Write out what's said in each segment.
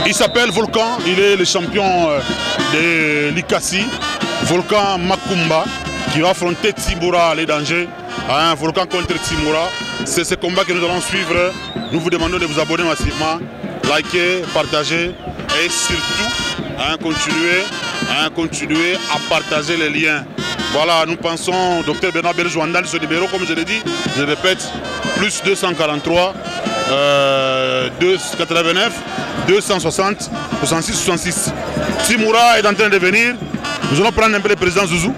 Il s'appelle Volcan, il est le champion de l'Ikasi. Volcan Makumba qui va affronter Timoura, les dangers. Hein, Volcan contre Timoura. C'est ce combat que nous allons suivre. Nous vous demandons de vous abonner massivement, liker, partager et surtout continuer à partager les liens. Voilà, nous pensons, Dr Bernard Belge-Wandal, ce numéro, comme je l'ai dit, je répète, plus 243 289 260 66 66. Timoura est en train de venir. Nous allons prendre un peu le président Zouzou.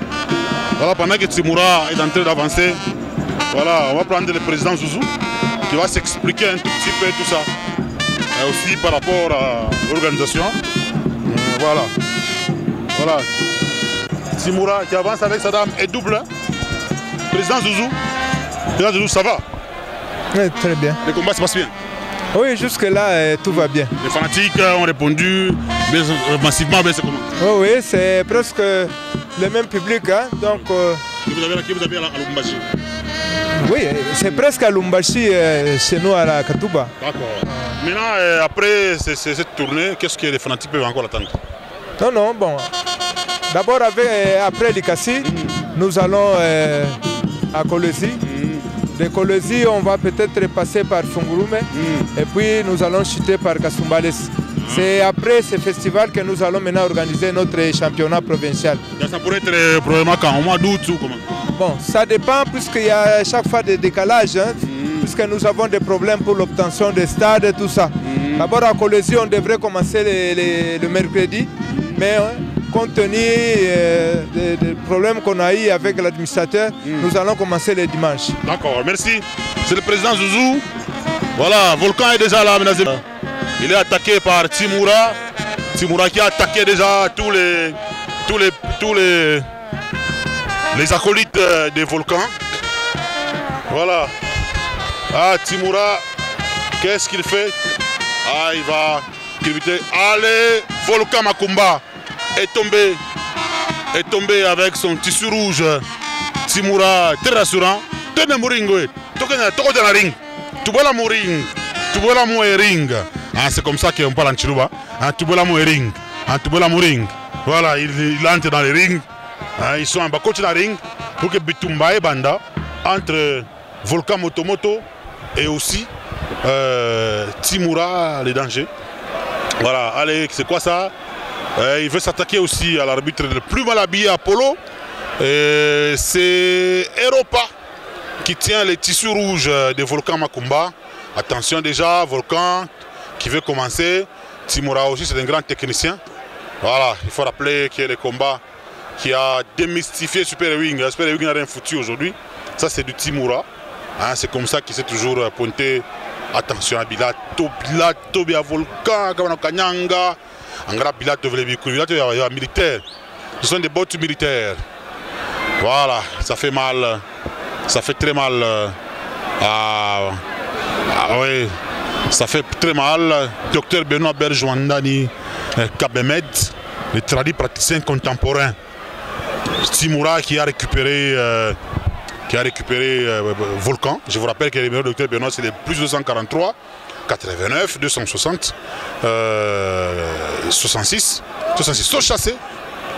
Voilà, pendant que Timoura est en train d'avancer, voilà, on va prendre le président Zouzou qui va s'expliquer un tout petit peu tout ça. Et aussi par rapport à l'organisation. Voilà. Voilà. Timoura qui avance avec sa dame et double. Président Zouzou. Président Zouzou, ça va? Oui, très bien. Le combat se passe bien? Oui, jusque-là, tout va bien. Les fanatiques ont répondu massivement, mais c'est comment? Oui, c'est presque le même public. Hein, donc, qui vous avez à Lubumbashi? Oui, c'est presque à Lubumbashi, chez nous à la Katouba. D'accord. Maintenant, après cette tournée, qu'est-ce que les fanatiques peuvent encore attendre? Non, non, bon. D'abord, après l'Ikasi, nous allons à Kolwezi. De Kolwezi, on va peut-être passer par Fungurume et puis nous allons chuter par Kasumbalès. C'est après ce festival que nous allons maintenant organiser notre championnat provincial. Ça pourrait être probablement quand? Au mois d'août ou comment? Bon, ça dépend puisqu'il y a chaque fois des décalages, hein, puisque nous avons des problèmes pour l'obtention des stades et tout ça. D'abord à Kolwezi, on devrait commencer le mercredi, mais compte tenu des problèmes qu'on a eu avec l'administrateur, nous allons commencer le dimanche. D'accord, merci. C'est le président Zouzou. Voilà, Volcan est déjà là, mesdames et messieurs. Il est attaqué par Timoura. Timoura qui a attaqué déjà tous les acolytes des volcans. Voilà. Ah, Timoura, qu'est-ce qu'il fait? Ah, il va éviter. Allez, Volcan Makumba est tombé avec son tissu rouge. Timoura, très rassurant. Tenez Mouringo. Toko la ring. Tubola Mouring. Tubola Mouring. C'est comme ça qu'on parle en Chiluba. Tubola Mouring. Tubola Mouring. Voilà, il entre dans les rings. Ils sont en bas de la ring pour que Bitumba et Banda entre Volcan Motomoto et aussi Timoura, les dangers. Voilà, allez, c'est quoi ça? Il veut s'attaquer aussi à l'arbitre le plus mal habillé, Apollo. C'est Europa qui tient les tissus rouges de Volcan Makumba. Attention déjà, Volcan qui veut commencer. Timoura aussi, c'est un grand technicien. Voilà, il faut rappeler que le combat qui a démystifié Super Wing. Super Wing n'a rien foutu aujourd'hui. Ça, c'est du Timoura. Hein, c'est comme ça qu'il s'est toujours pointé. Attention à Bilato, Bia Volcan, Kanyanga. Angara Bilato, Bilato, il y a militaire. Ce sont des bottes militaires. Voilà, ça fait mal. Ça fait très mal. Oui, ça fait très mal. Dr Benoît Belge-Wandal Kabemed, le traduit praticien contemporain. Timoura qui a récupéré Volcan. Je vous rappelle que le numéro de Dr Benoît, c'est le plus 243 89 260 66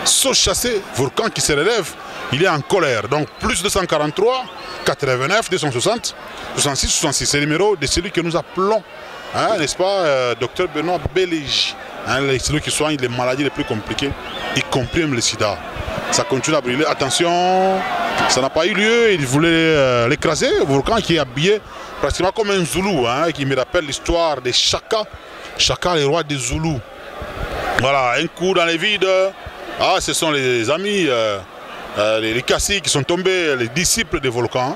Saut chassé, Volcan qui se relève, il est en colère. Donc plus 243 89 260 66 66. C'est le numéro de celui que nous appelons, hein, n'est-ce pas, Dr Benoît Belge, hein, celui qui soigne les maladies les plus compliquées, y compris même le sida. Ça continue à brûler. Attention, ça n'a pas eu lieu. Il voulait l'écraser. Volcan qui est habillé pratiquement comme un Zoulou, hein, qui me rappelle l'histoire de Chaka. Chaka, le roi des Zoulous. Voilà, un coup dans les vides. Ah, ce sont les amis, les Kassi qui sont tombés, les disciples des Volcans.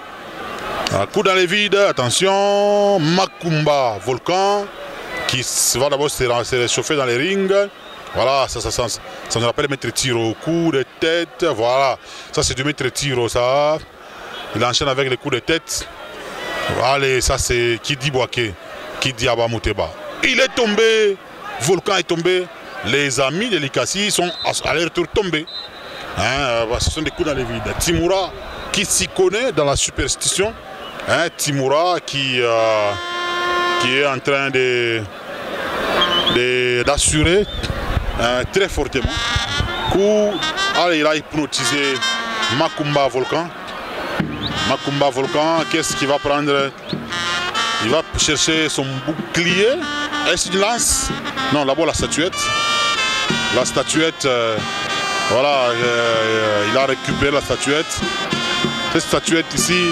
Un coup dans les vides. Attention, Makumba, Volcan, qui va d'abord se réchauffer dans les rings. Voilà, ça nous rappelle Maître Tiro, coup de tête, voilà. Ça c'est du Maître Tiro, ça. Il enchaîne avec les coups de tête. Allez, ça c'est Kidi Boake, Kidi Abamuteba. Il est tombé, Volcan est tombé. Les amis de l'Ikasi sont à leur tour tombés. Hein, ce sont des coups dans les vides. Timoura qui s'y connaît dans la superstition. Hein, Timoura qui est en train d'assurer très fortement. Allez, il a hypnotisé Makumba Volcan. Makumba Volcan, qu'est-ce qu'il va prendre? Il va chercher son bouclier. Est-ce une lance? Non, d'abord la statuette. La statuette, voilà, il a récupéré la statuette. Cette statuette ici,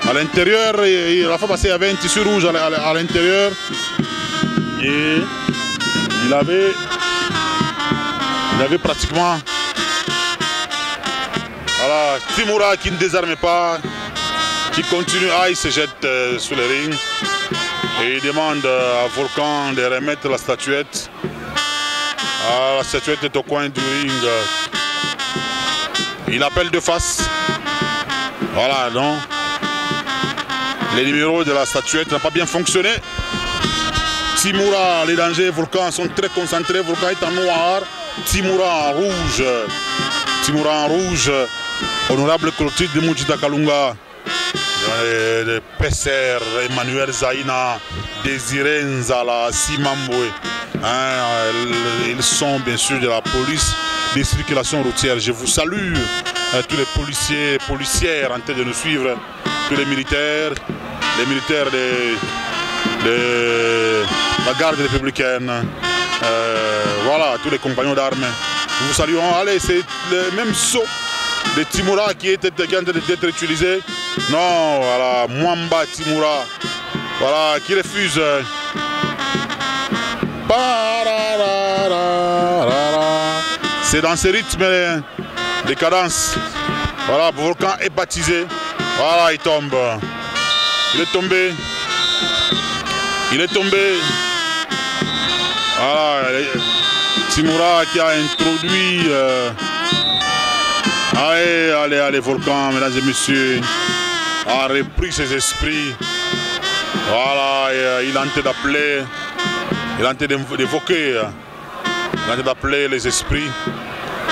à l'intérieur, la fois passée, il y avait un tissu rouge à l'intérieur. Et il avait pratiquement, voilà, Timura qui ne désarme pas, qui continue, il se jette sur le ring et il demande à Volcan de remettre la statuette. La statuette est au coin du ring. Il appelle de face. Voilà, donc les numéros de la statuette n'ont pas bien fonctionné. Timura, les dangers, Volcan sont très concentrés. Volcan est en noir. Timura en rouge. Timura en rouge. Honorable Clotilde de Mujita Kalunga. De Pesser, Emmanuel Zaina, Désiré Nzala, Simamboué. Ils sont bien sûr de la police des circulations routières. Je vous salue, tous les policiers, policières en train de nous suivre, tous les militaires de la garde républicaine, voilà, tous les compagnons d'armes. Nous vous saluons. Allez, c'est le même saut de Timura qui est en train d'être utilisé. Non, voilà, Mwamba Timura, voilà, qui refuse. C'est dans ce rythme de cadence. Voilà, Volcan est baptisé. Voilà, il tombe. Il est tombé. Il est tombé. Voilà, Timura qui a introduit. Allez, Volcan, mesdames et messieurs, a repris ses esprits. Voilà, il a tenté d'appeler. Il a tenté d'évoquer, il a tenté d'appeler les esprits.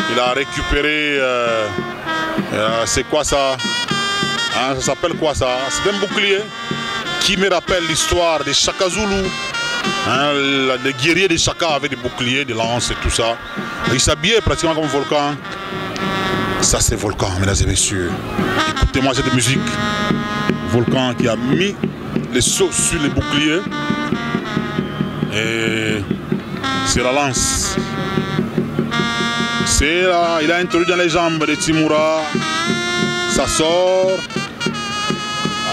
Il a récupéré, c'est quoi ça? Ça s'appelle quoi ça? C'est un bouclier qui me rappelle l'histoire des Chaka Zulu. Les guerriers des Chaka avec des boucliers, des lances et tout ça. Il s'habillait pratiquement comme Volcan. Ça c'est Volcan, mesdames et messieurs. Écoutez-moi cette musique. Volcan qui a mis les sauts sur les boucliers. Et c'est la lance. C'est là, il a introduit dans les jambes de Timura. Ça sort.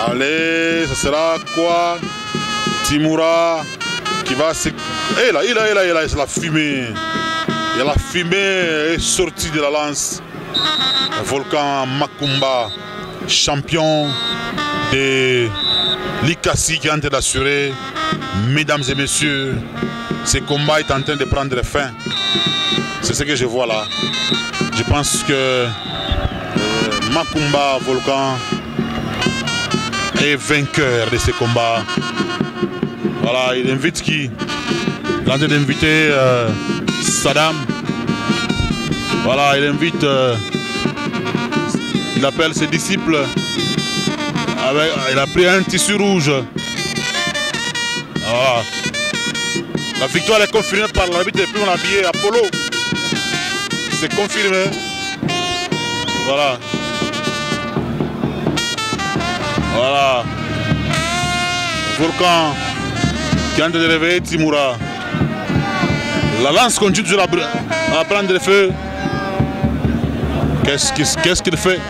Allez, ça sera quoi? Timura qui va se... Et là, c'est la fumée. Et la fumée est sortie de la lance. Volcan Makumba, champion de l'Ikasi qui est en train d'assurer. Mesdames et messieurs, ce combat est en train de prendre fin. C'est ce que je vois là. Je pense que Makumba Volcan est vainqueur de ce combat. Voilà, il invite qui? Il est en train d'inviter Saddam. Voilà, il invite, il appelle ses disciples. Il a pris un tissu rouge. Voilà. La victoire est confirmée par l'arbitre et puis on a habillé Apollo. C'est confirmé. Voilà. Voilà. Volcan qui est en train de réveiller Timura. La lance continue toujours à prendre le feu. Qu'est-ce qu'il fait?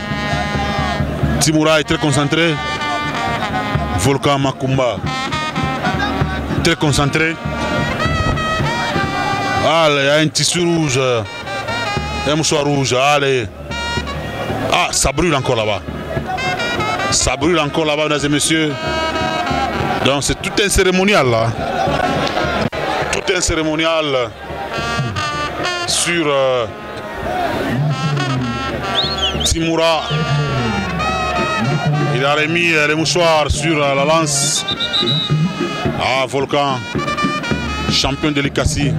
Timura est très concentré. Volcan Makumba. Très concentré. Allez, il y a un tissu rouge. Un mouchoir rouge. Allez. Ah, ça brûle encore là-bas. Ça brûle encore là-bas, mesdames et messieurs. Donc c'est tout un cérémonial là. Tout un cérémonial sur Timura. Il a remis les mouchoirs sur la lance. Ah, Volcan, champion de l'Ikasi.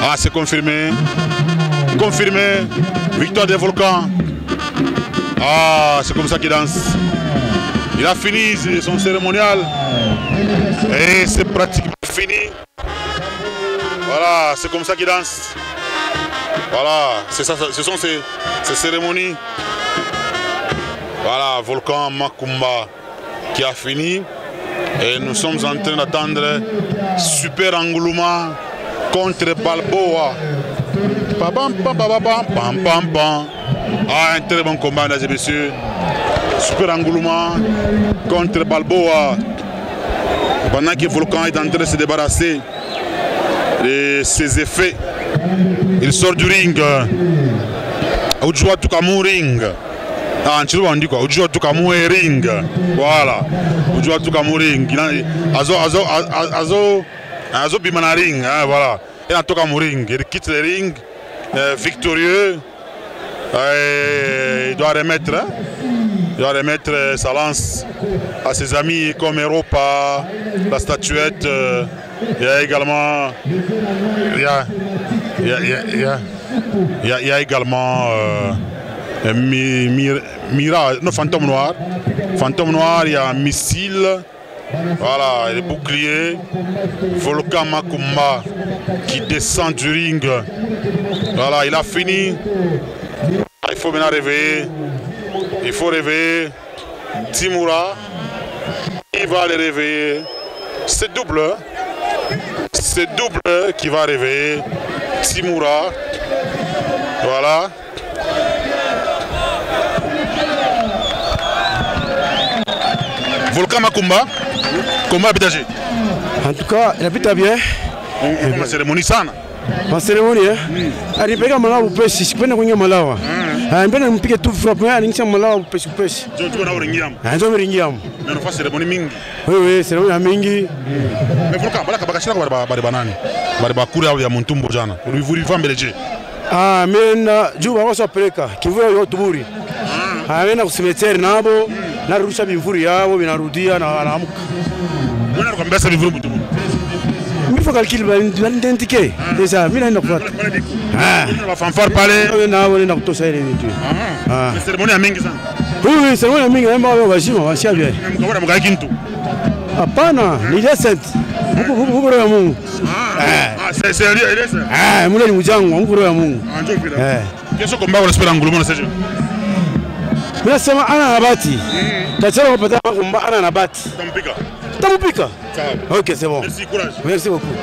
Ah, c'est confirmé. Confirmé. Victoire des Volcans. Ah, c'est comme ça qu'il danse. Il a fini son cérémonial. Et c'est pratiquement fini. Voilà, c'est comme ça qu'ils dansent. Voilà, ce sont ces cérémonies. Voilà, Volcan Makumba qui a fini. Et nous sommes en train d'attendre Super Angouluma contre Balboa. Ah, un très bon combat, mesdames et messieurs. Super Angouluma contre Balboa. Pendant que Volcan est en train de se débarrasser de ses effets, il sort du ring. Ujua Tukamu ring. Ah, on dit quoi? Ujua Tukamu ring. Voilà. Ujua Tukamu ring. Azo Bimana ring. Voilà. Il a Tukamu ring. Il quitte le ring victorieux. Il doit remettre sa lance à ses amis comme Europa, la statuette. Il y a également Fantôme Noir. Fantôme Noir, il y a Missile. Voilà, les boucliers. Volcan Makumba qui descend du ring. Voilà, il a fini. Il faut maintenant réveiller. Il faut réveiller Timura. Il va les réveiller. C'est double. C'est double qui va réveiller Timura. Voilà. Volcan Makumba. Comment habitagé? En tout cas, il habite bien. La cérémonie sana. La cérémonie, alipeka malawa upesi, sipenda kuingia malawa. Mbona mpige tu frappe, aningisha malawa upesi upesi. Ndio na uringiam. Ndio uringiam. Na nafasi cérémonie mingi. Oui, cérémonie mingi. Mais Volcan, bala kabakashira kwa bari banani. Bari bakuri ya Muntumbo jana. Ulivuri vambeleje. Ah, mena juba wasa peleka. Kivuya yo tuburi. Aenda kusimeteri nabo, narusha bimvuri yao binarudia na anaamka. Mbona kwa mbesa bimvuri mtubu? Il faut calculer l'identité. Déjà, il y a une fois. On va fanfare parler. On a tout ça. La cérémonie a mingi sana. Oui, c'est vrai, mingi. On va vachima, on va chialer. Mkabura mga kintu. Hapana, ni decent. Mukuro ya Mungu. C'est sérieux, c'est. Mula ni mjangu, mukuro ya Mungu. Anjo vile. Kesho komba kwa Super Angouluma na seje. Mimi nasema ana nabati. Tachana kupata komba ana nabati. Tampika. Tampika. Sawa. OK, c'est bon. Merci, courage. Merci beaucoup.